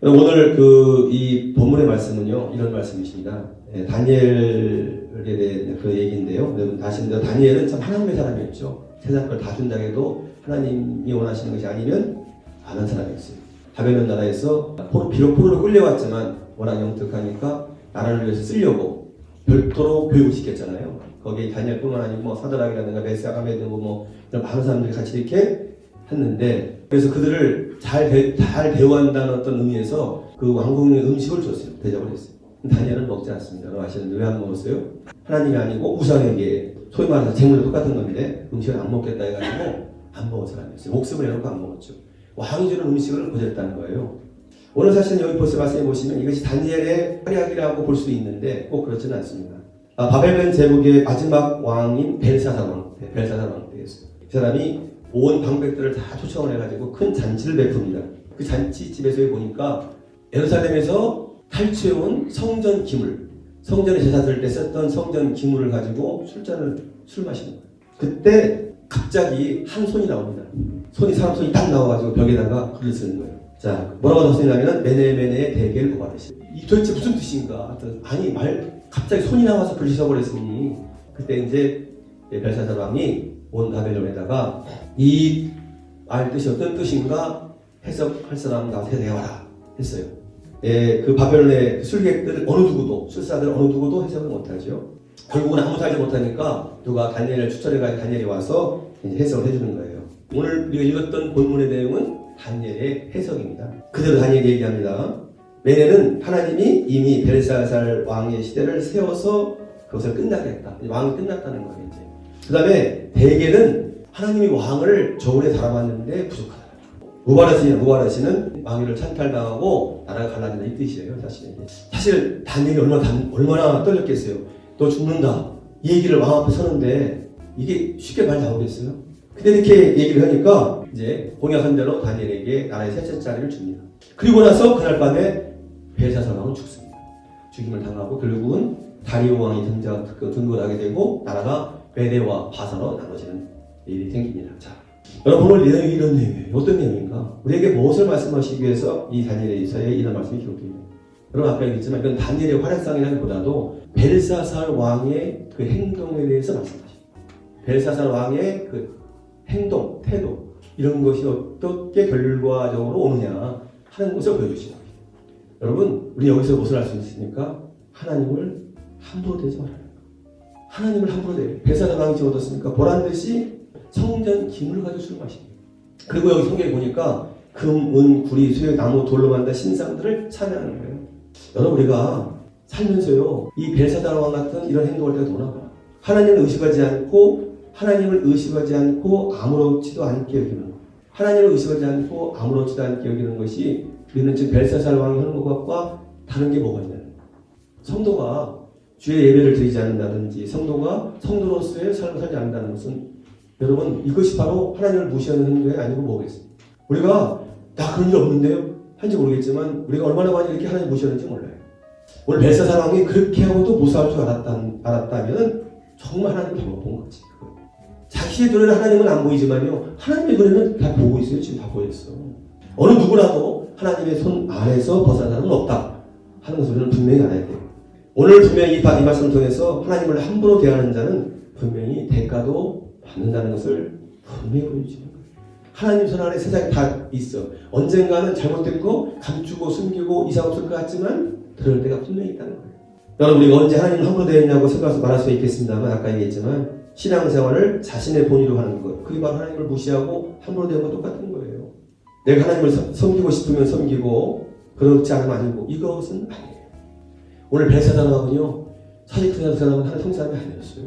오늘 이 본문의 말씀은요, 이런 말씀이십니다. 다니엘에 대한 그 얘기인데요. 여러분 다시 다니엘은 참 하나님의 사람이었죠. 세상 걸 다 준다고 해도 하나님이 원하시는 것이 아니면 안 한 사람이었어요. 바벨론 나라에서 비록 포로로 끌려왔지만 워낙 영특하니까 나라를 위해서 쓰려고 별도로 교육을 시켰잖아요. 거기에 다니엘뿐만 아니고 사드락이라든가 메사가 아베드고 이런 많은 사람들이 같이 이렇게 했는데, 그래서 그들을 잘 대우한다는 어떤 의미에서 그 왕궁의 음식을 줬어요. 대접을 했어요. 다니엘은 먹지 않습니다. 여러분 아시는데 왜 안 먹었어요? 하나님이 아니고 우상에게, 소위 말해서 재물도 똑같은 건데 음식을 안 먹겠다 해가지고 안 먹은 사람이었어요. 목숨을 내놓고 안 먹었죠. 왕이 주는 음식을 거절했다는 거예요. 오늘 사실 여기 벌써 말씀해 보시면 이것이 다니엘의 활약이라고 볼 수 있는데 꼭 그렇지는 않습니다. 바벨론 제국의 마지막 왕인 벨사살 왕 때였어요. 이 사람이 온 방백들을 다 초청을 해가지고 큰 잔치를 베풉니다. 그 잔치집에서 보니까 예루살렘에서 탈취해온 성전 기물, 성전에 제사 드릴 때 썼던 성전 기물을 가지고 술 마시는 거예요. 그때 갑자기 한 손이 나옵니다. 사람 손이 딱 나와가지고 벽에다가 글을 쓰는 거예요. 자, 뭐라고 쓰냐면은 메네메네의 대계를 고발하시. 이 도대체 무슨 뜻인가? 아니 갑자기 손이 나와서 글을 써버렸으니, 그때 이제 벨사살 왕이 온 바벨론에다가 이 말 뜻이 어떤 뜻인가 해석할 사람 나와서 해석해와라 했어요. 그 바벨론의 술객들 술사들 어느 누구도 해석을 못하죠. 결국은 아무도 알지 못하니까 누가 다니엘을 추천해가지고 다니엘이 와서 이제 해석을 해주는 거예요. 오늘 우리가 읽었던 본문의 내용은 다니엘의 해석입니다. 그대로 다니엘이 얘기합니다. 메네는 하나님이 이미 벨사살 왕의 시대를 세워서 그것을 끝나게 했다. 왕이 끝났다는 거예요. 이제. 그 다음에 대개는 하나님이 왕을 저울에 달아봤는데 부족하다. 무바라시는 왕위를 찬탈당하고 나라가 갈라진다 이 뜻이에요. 사실 다니엘이 얼마나 떨렸겠어요. 너 죽는다 이 얘기를 왕 앞에 서는데 이게 쉽게 말 나오겠어요? 근데 이렇게 얘기를 하니까 이제 공약한 대로 다니엘에게 나라의 셋째 자리를 줍니다. 그리고 나서 그날 밤에 벨사살 왕은 죽습니다. 죽임을 당하고 결국은 다리오 왕이 등극하게 되고 나라가 메대와 바사로 나눠지는 일이 생깁니다. 자, 여러분 오늘 내용이 이런 내용이에요. 어떤 내용인가? 우리에게 무엇을 말씀하시기 위해서 이 다니엘에서의 이런 말씀이 기록됩니다. 여러분 아까 얘기했지만 이건 다니엘의 활약상이라기보다도 벨사살 왕의 그 행동에 대해서 말씀하십니다. 벨사살 왕의 그 행동, 태도 이런 것이 어떻게 결과적으로 오느냐 하는 것을 보여주시는 거예요. 여러분 우리 여기서 무엇을 알 수 있습니까? 하나님을 함부로 대지 말아요. 하나님을 함부로 대요. 벨사살 왕이 지금 얻었습니까? 보란듯이 성전 기물을 가지고 술 마십니다. 그리고 여기 성경에 보니까 금, 은, 구리, 쇠, 나무, 돌로 만든 신상들을 찬양하는 거예요. 여러분 우리가 살면서요 이 벨사살 왕 같은 이런 행동을 때가 너무나 많아요. 하나님을 의식하지 않고 아무렇지도 않게 여기는 것. 하나님을 의식하지 않고 아무렇지도 않게 여기는 것이 우리는 지금 벨사살 왕이 하는 것과 다른 게 뭐가 있냐는 거예요. 성도가 주의 예배를 드리지 않는다든지 성도가 성도로서의 삶을 살지 않는다는 것은 여러분 이것이 바로 하나님을 무시하는 행동이 아니고 뭐겠어요? 우리가 나 그런 일 없는데요? 한지 모르겠지만 우리가 얼마나 많이 이렇게 하나님 무시하는지 몰라요. 오늘 벨사살 왕이 그렇게 하고도 무사할 줄 알았다면 정말 하나님 잘못 본 거지. 자기의 눈에는 하나님은 안 보이지만요 하나님의 눈에는 다 보고 있어요. 지금 다 보였어. 어느 누구라도 하나님의 손 안에서 벗어난 사람은 없다 하는 것을 우리는 분명히 알아야 돼요. 오늘 분명히 이 말씀을 통해서 하나님을 함부로 대하는 자는 분명히 대가도 받는다는 것을 분명히 보여주시는 거예요. 하나님 손 안에 세상에 다 있어. 언젠가는 잘못된 거 감추고 숨기고 이상 없을 것 같지만 그럴 때가 분명히 있다는 거예요. 여러분 우리가 언제 하나님을 함부로 대했냐고 생각해서 말할 수 있겠습니다만 아까 얘기했지만 신앙생활을 자신의 본의로 하는 것 그게 바로 하나님을 무시하고 함부로 대하는 것 똑같은 거예요. 내가 하나님을 섬기고 싶으면 섬기고 그렇지 않으면 아니고 이것은 아니에요. 오늘 벨사살 왕은요 사실 그 사람은 하나님 성사람이 아니었어요.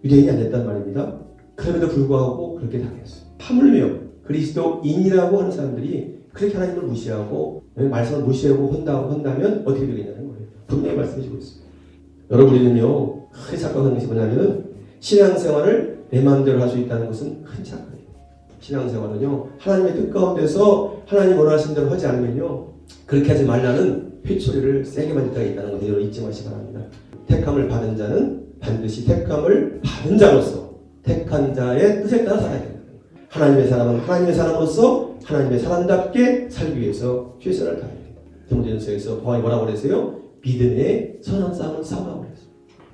유대인이 안 됐단 말입니다. 그럼에도 불구하고 그렇게 당했어요. 하물며 그리스도인이라고 하는 사람들이 그렇게 하나님을 무시하고 말씀을 무시하고 한다면 어떻게 되겠냐는 거예요. 분명히 말씀해 주고 있습니다. 여러분 우리는요 크게 착각하는 것이 뭐냐면 신앙생활을 내 마음대로 할 수 있다는 것은 큰 착각이에요. 신앙생활은요 하나님의 뜻 가운데서 하나님 원하시는 대로 하지 않으면요 그렇게 하지 말라는 회초리를 세게 맞을 때가 있다는 것을 여러분 잊지 마시기 바랍니다. 택함을 받은 자는 반드시 택함을 받은 자로서 택한 자의 뜻에 따라 살아야 된다. 하나님의 사람은 하나님의 사람으로서 하나님의 사람답게 살기 위해서 최선을 다해야 된다. 디모데전서에서 바울이 뭐라고 그랬어요? 믿음의 선한 싸움을 싸우라고 그랬어요.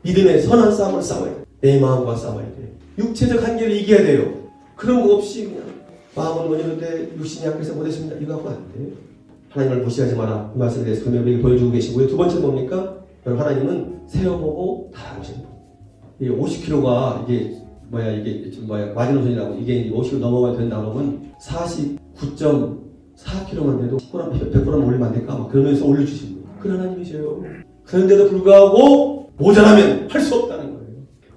믿음의 선한 싸움을 싸워야 돼. 내 마음과 싸워야 돼. 육체적 한계를 이겨야 돼요. 그런 거 없이 그냥 마음은 원하는데 육신이 약해서 못했습니다. 이거 하고 안 돼요. 하나님을 무시하지 마라. 이 말씀에 대해서 분명히 보여주고 계시고요. 두 번째 뭡니까? 여러분, 하나님은 세워보고 달아보신다. 이게 50kg가 이게 마지노선이라고 이게 50kg 넘어가야 된다 그러면 49.4kg만 돼도 100g 올리면 안 될까? 막 그러면서 올려주신 거예요. 그런 하나님이세요. 그런데도 불구하고 모자라면 할 수 없다는 거예요.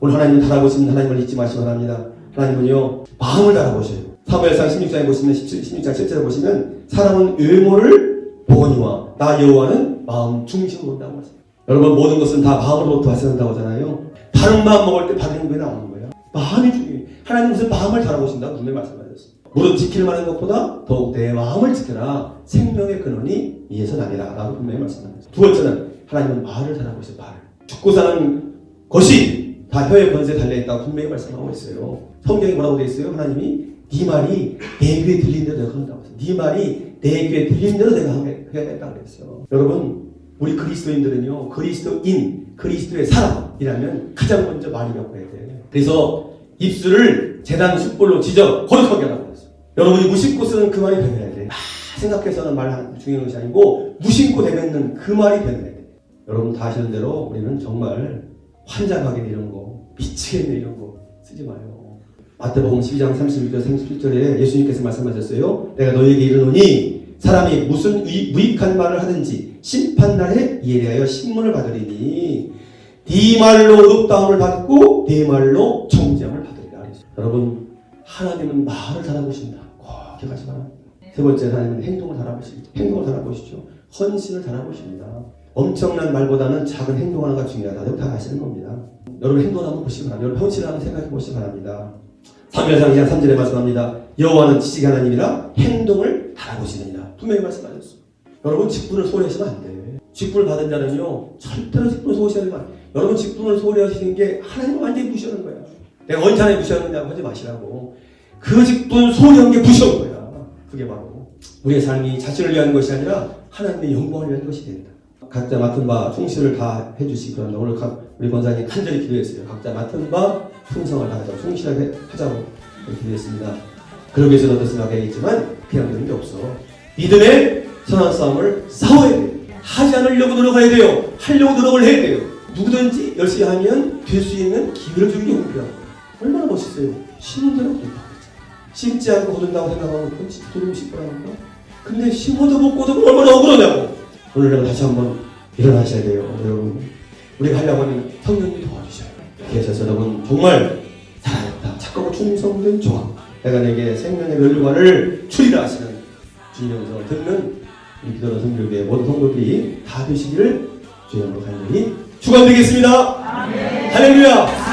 오늘 하나님 달아보시면 하나님을 잊지 마시기 바랍니다. 하나님은요, 마음을 달아보셔요. 사무엘상 16장에 보시면 16장 7절에 보시면 사람은 외모를 보거니와 나 여호와는 마음 중심을 본다고 하세요. 여러분, 모든 것은 다 마음으로부터 발생한다고 하잖아요. 바른 마음 먹을 때 바른 게 나오는 거예요. 마음이 중요해요. 하나님 무슨 마음을 달아보신다고 분명히 말씀하셨어요. 무릇 지킬 만한 것보다 더욱 내 마음을 지켜라. 생명의 근원이 이에서 나니라 라고 분명히 말씀하셨어요. 두 번째는 하나님은 말을 달아보세요. 말을. 죽고 사는 것이 다 혀의 권세에 달려있다고 분명히 말씀하고 있어요. 성경에 뭐라고 되어 있어요? 하나님이 네 말이 내 귀에 들린 대로 내가 한다고 했어요. 네 말이 내 귀에 들린 대로 내가 하겠다고 그랬어요. 여러분, 우리 그리스도인들은요, 그리스도의 사람이라면 가장 먼저 말이라고 해야 돼요. 그래서 입술을 제단 숯불로 지져 거룩하게 하라고 했어요. 여러분이 무심코 쓰는 그 말이 변해야 돼. 생각해서는 말하는 중요한 것이 아니고 무심코 내뱉는 그 말이 변해야 돼. 여러분 다 아시는 대로 우리는 정말 환장하게 이런 거, 미치겠네 이런 거 쓰지 마요. 마태복음 12장 31절 37절에 예수님께서 말씀하셨어요. 내가 너희에게 이르노니 사람이 무슨 무익한 말을 하든지 심판날에 이에 대하여 신문을 받으리니 네 말로 의롭다함을 받고 네 말로 정죄함을 받으리라. 여러분, 하나님은 말을 달아보신다. 꼭 기억하지 마라. 세 번째, 하나님은 행동을 달아보십니다. 행동을 달아보시죠. 헌신을 달아보십니다. 엄청난 말보다는 작은 행동 하나가 중요하다. 다 아시는 겁니다. 여러분, 행동을 한번 보시기 바랍니다. 여러분, 헌신을 한번 생각해 보시기 바랍니다. 사무엘상 2장 3절에 말씀합니다. 여호와는 지식의 하나님이라 행동을 달아보시느니라. 분명히 말씀하셨어요. 여러분, 직분을 소홀히 하시면 안 돼. 직분을 받은 자는요, 절대로 직분을 소홀히 하지 마세요. 여러분, 직분을 소홀히 하시는 게 하나님을 완전히 무시하는 거야. 내가 언제 하나님 무시하느냐고 하지 마시라고. 그 직분 소홀히 한 게 무시한 거야. 그게 바로 우리의 삶이 자신을 위한 것이 아니라 하나님의 영광을 위한 것이 된다. 각자 맡은 바 충실을 다 해주시기 바랍니다. 오늘 우리 권사님 간절히 기도했어요. 각자 맡은 바 충성을 다하자고, 충실하게 하자고 기도했습니다. 그러기 위해서는 어떤 생각이 있지만 그냥 되는 게 없어. 믿음의 선한 싸움을 싸워야 돼요. 하지 않으려고 노력해야 돼요. 하려고 노력을 해야 돼요. 누구든지 열심히 하면 될 수 있는 기회를 주는 게 목표라고. 얼마나 멋있어요. 심은 대로 된다. 심지 않고 거둔다고 생각하면 그건 도둑이 싶더라고요. 근데 심어도 못 거두면 얼마나 억울하냐고. 오늘 내가 다시 한번 일어나셔야 돼요. 여러분, 우리가 하려고 하면 성령님이 도와주셔요. 그래서 여러분, 정말 살아있다, 착하고 충성된 조항, 내가 내게 생명의 멸류관을 주리라 하시는 주님의 음성을 듣는 이 기도로 성교회의 모든 성도들이 다 되시기를 주님으로 간절히 축원드리겠습니다. 할렐루야.